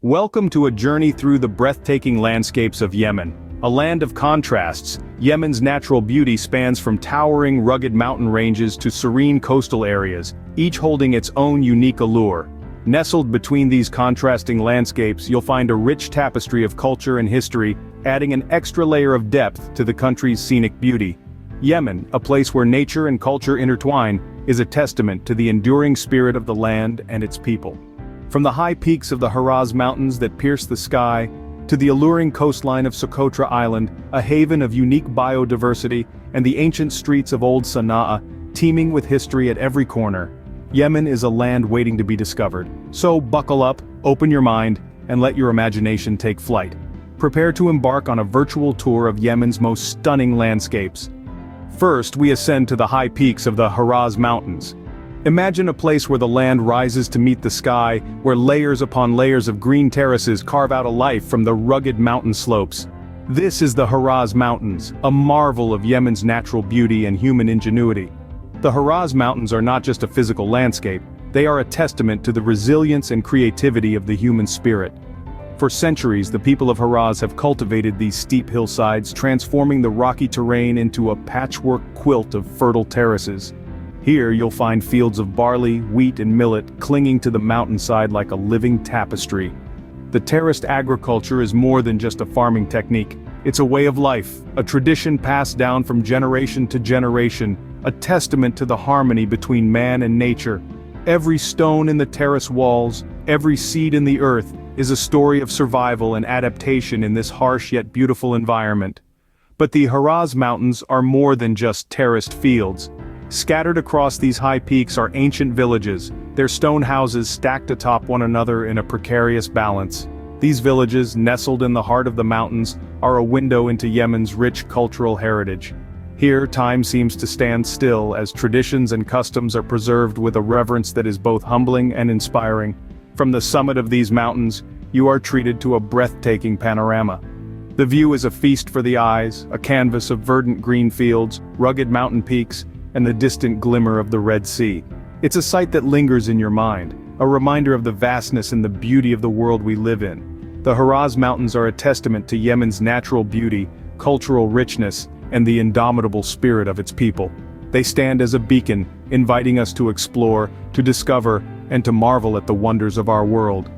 Welcome to a journey through the breathtaking landscapes of Yemen. A land of contrasts, Yemen's natural beauty spans from towering, rugged mountain ranges to serene coastal areas, each holding its own unique allure. Nestled between these contrasting landscapes, you'll find a rich tapestry of culture and history, adding an extra layer of depth to the country's scenic beauty. Yemen, a place where nature and culture intertwine, is a testament to the enduring spirit of the land and its people. From the high peaks of the Haraz mountains that pierce the sky, to the alluring coastline of Socotra Island, a haven of unique biodiversity, and the ancient streets of old Sana'a, teeming with history at every corner, Yemen is a land waiting to be discovered. So buckle up, open your mind, and let your imagination take flight. Prepare to embark on a virtual tour of Yemen's most stunning landscapes. First, we ascend to the high peaks of the Haraz Mountains. Imagine a place where the land rises to meet the sky, where layers upon layers of green terraces carve out a life from the rugged mountain slopes. This is the Haraz Mountains, a marvel of Yemen's natural beauty and human ingenuity. The Haraz Mountains are not just a physical landscape, they are a testament to the resilience and creativity of the human spirit. For centuries, the people of Haraz have cultivated these steep hillsides, transforming the rocky terrain into a patchwork quilt of fertile terraces. Here you'll find fields of barley, wheat and millet clinging to the mountainside like a living tapestry. The terraced agriculture is more than just a farming technique. It's a way of life, a tradition passed down from generation to generation, a testament to the harmony between man and nature. Every stone in the terrace walls, every seed in the earth, is a story of survival and adaptation in this harsh yet beautiful environment. But the Haraz Mountains are more than just terraced fields. Scattered across these high peaks are ancient villages, their stone houses stacked atop one another in a precarious balance. These villages, nestled in the heart of the mountains, are a window into Yemen's rich cultural heritage. Here, time seems to stand still as traditions and customs are preserved with a reverence that is both humbling and inspiring. From the summit of these mountains, you are treated to a breathtaking panorama. The view is a feast for the eyes, a canvas of verdant green fields, rugged mountain peaks, and the distant glimmer of the Red Sea. It's a sight that lingers in your mind, a reminder of the vastness and the beauty of the world we live in. The Haraz Mountains are a testament to Yemen's natural beauty, cultural richness, and the indomitable spirit of its people. They stand as a beacon, inviting us to explore, to discover, and to marvel at the wonders of our world.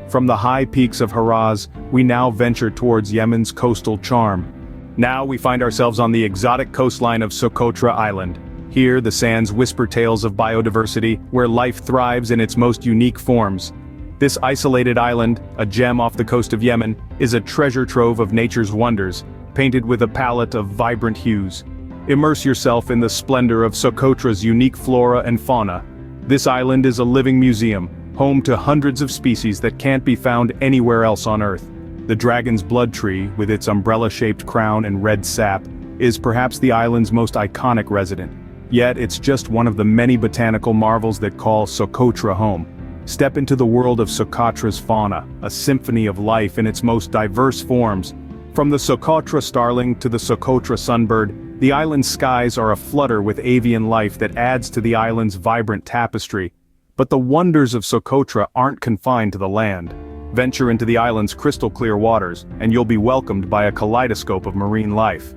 From the high peaks of Haraz, we now venture towards Yemen's coastal charm. Now we find ourselves on the exotic coastline of Socotra Island. Here, the sands whisper tales of biodiversity, where life thrives in its most unique forms. This isolated island, a gem off the coast of Yemen, is a treasure trove of nature's wonders, painted with a palette of vibrant hues. Immerse yourself in the splendor of Socotra's unique flora and fauna. This island is a living museum, home to hundreds of species that can't be found anywhere else on Earth. The dragon's blood tree, with its umbrella-shaped crown and red sap, is perhaps the island's most iconic resident. Yet it's just one of the many botanical marvels that call Socotra home. Step into the world of Socotra's fauna, a symphony of life in its most diverse forms. From the Socotra starling to the Socotra sunbird, the island's skies are aflutter with avian life that adds to the island's vibrant tapestry. But the wonders of Socotra aren't confined to the land. Venture into the island's crystal-clear waters, and you'll be welcomed by a kaleidoscope of marine life.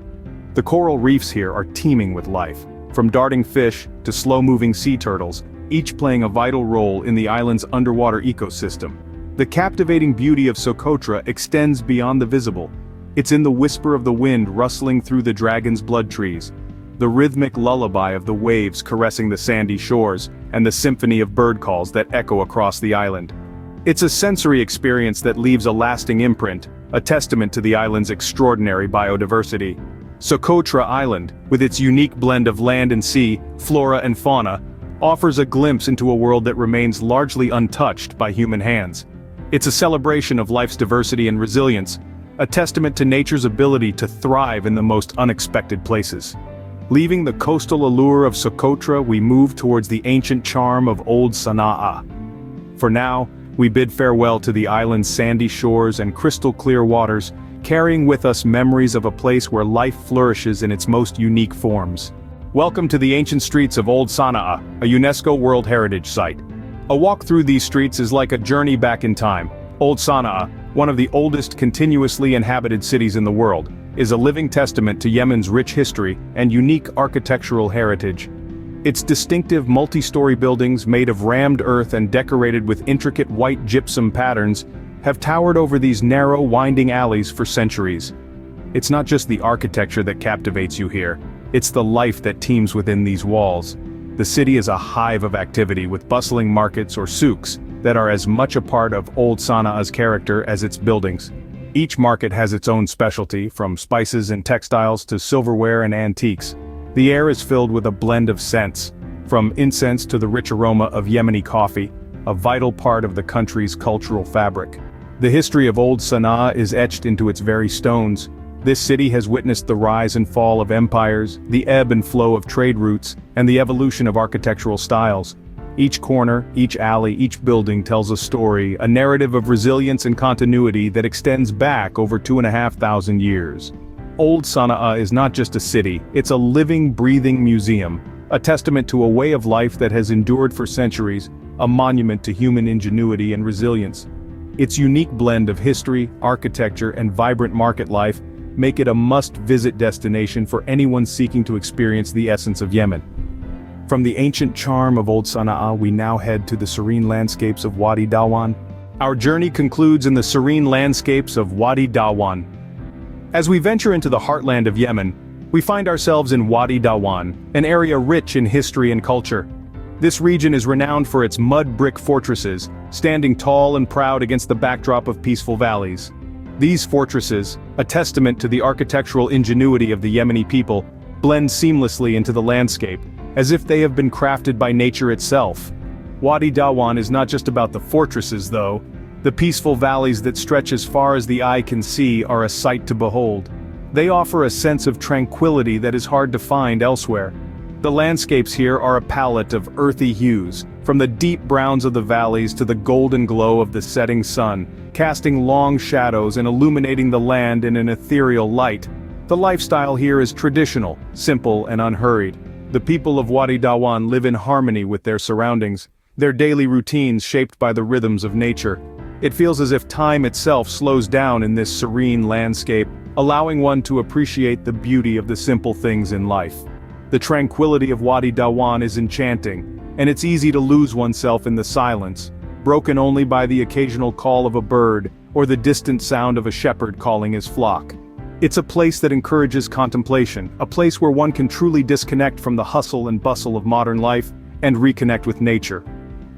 The coral reefs here are teeming with life. From darting fish to slow-moving sea turtles, each playing a vital role in the island's underwater ecosystem. The captivating beauty of Socotra extends beyond the visible. It's in the whisper of the wind rustling through the dragon's blood trees, the rhythmic lullaby of the waves caressing the sandy shores, and the symphony of bird calls that echo across the island. It's a sensory experience that leaves a lasting imprint, a testament to the island's extraordinary biodiversity. Socotra Island, with its unique blend of land and sea, flora and fauna, offers a glimpse into a world that remains largely untouched by human hands. It's a celebration of life's diversity and resilience, a testament to nature's ability to thrive in the most unexpected places. Leaving the coastal allure of Socotra, we move towards the ancient charm of old Sana'a. For now, we bid farewell to the island's sandy shores and crystal-clear waters, carrying with us memories of a place where life flourishes in its most unique forms. Welcome to the ancient streets of Old Sana'a, a UNESCO World Heritage Site. A walk through these streets is like a journey back in time. Old Sana'a, one of the oldest continuously inhabited cities in the world, is a living testament to Yemen's rich history and unique architectural heritage. Its distinctive multi-story buildings made of rammed earth and decorated with intricate white gypsum patterns have towered over these narrow, winding alleys for centuries. It's not just the architecture that captivates you here, it's the life that teems within these walls. The city is a hive of activity with bustling markets or souks that are as much a part of Old Sana'a's character as its buildings. Each market has its own specialty, from spices and textiles to silverware and antiques. The air is filled with a blend of scents, from incense to the rich aroma of Yemeni coffee, a vital part of the country's cultural fabric. The history of Old Sana'a is etched into its very stones. This city has witnessed the rise and fall of empires, the ebb and flow of trade routes, and the evolution of architectural styles. Each corner, each alley, each building tells a story, a narrative of resilience and continuity that extends back over 2,500 years. Old Sana'a is not just a city, it's a living, breathing museum, a testament to a way of life that has endured for centuries, a monument to human ingenuity and resilience. Its unique blend of history, architecture, and vibrant market life make it a must-visit destination for anyone seeking to experience the essence of Yemen. From the ancient charm of Old Sana'a, we now head to the serene landscapes of Wadi Dawan. Our journey concludes in the serene landscapes of Wadi Dawan. As we venture into the heartland of Yemen, we find ourselves in Wadi Dawan, an area rich in history and culture. This region is renowned for its mud brick fortresses, standing tall and proud against the backdrop of peaceful valleys. These fortresses, a testament to the architectural ingenuity of the Yemeni people, blend seamlessly into the landscape, as if they have been crafted by nature itself. Wadi Dawan is not just about the fortresses though. The peaceful valleys that stretch as far as the eye can see are a sight to behold. They offer a sense of tranquility that is hard to find elsewhere. The landscapes here are a palette of earthy hues, from the deep browns of the valleys to the golden glow of the setting sun, casting long shadows and illuminating the land in an ethereal light. The lifestyle here is traditional, simple and unhurried. The people of Wadi Dawan live in harmony with their surroundings, their daily routines shaped by the rhythms of nature. It feels as if time itself slows down in this serene landscape, allowing one to appreciate the beauty of the simple things in life. The tranquility of Wadi Dawan is enchanting, and it's easy to lose oneself in the silence, broken only by the occasional call of a bird or the distant sound of a shepherd calling his flock. It's a place that encourages contemplation, a place where one can truly disconnect from the hustle and bustle of modern life and reconnect with nature.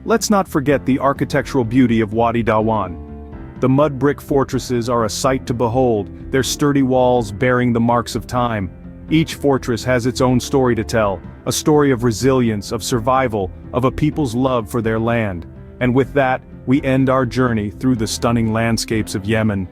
Let's not forget the architectural beauty of Wadi Dawan. The mud brick fortresses are a sight to behold, their sturdy walls bearing the marks of time. Each fortress has its own story to tell, a story of resilience, of survival, of a people's love for their land. And with that, we end our journey through the stunning landscapes of Yemen.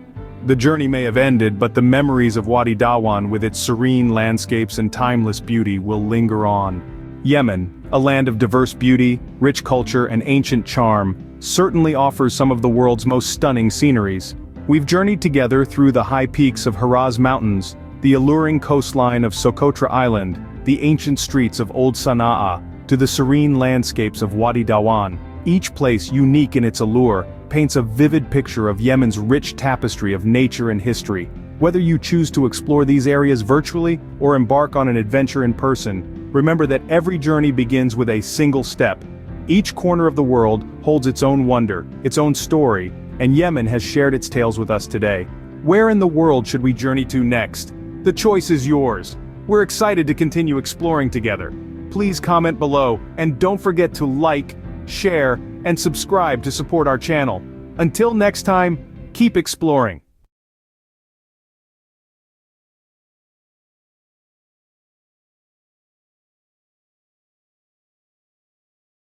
The journey may have ended, but the memories of Wadi Dawan with its serene landscapes and timeless beauty will linger on. Yemen, a land of diverse beauty, rich culture and ancient charm, certainly offers some of the world's most stunning sceneries. We've journeyed together through the high peaks of Haraz Mountains, the alluring coastline of Socotra Island, the ancient streets of Old Sana'a, to the serene landscapes of Wadi Dawan. Each place, unique in its allure, paints a vivid picture of Yemen's rich tapestry of nature and history. Whether you choose to explore these areas virtually or embark on an adventure in person, remember that every journey begins with a single step. Each corner of the world holds its own wonder, its own story, and Yemen has shared its tales with us today. Where in the world should we journey to next? The choice is yours. We're excited to continue exploring together. Please comment below, and don't forget to like, share, and subscribe to support our channel. Until next time, keep exploring.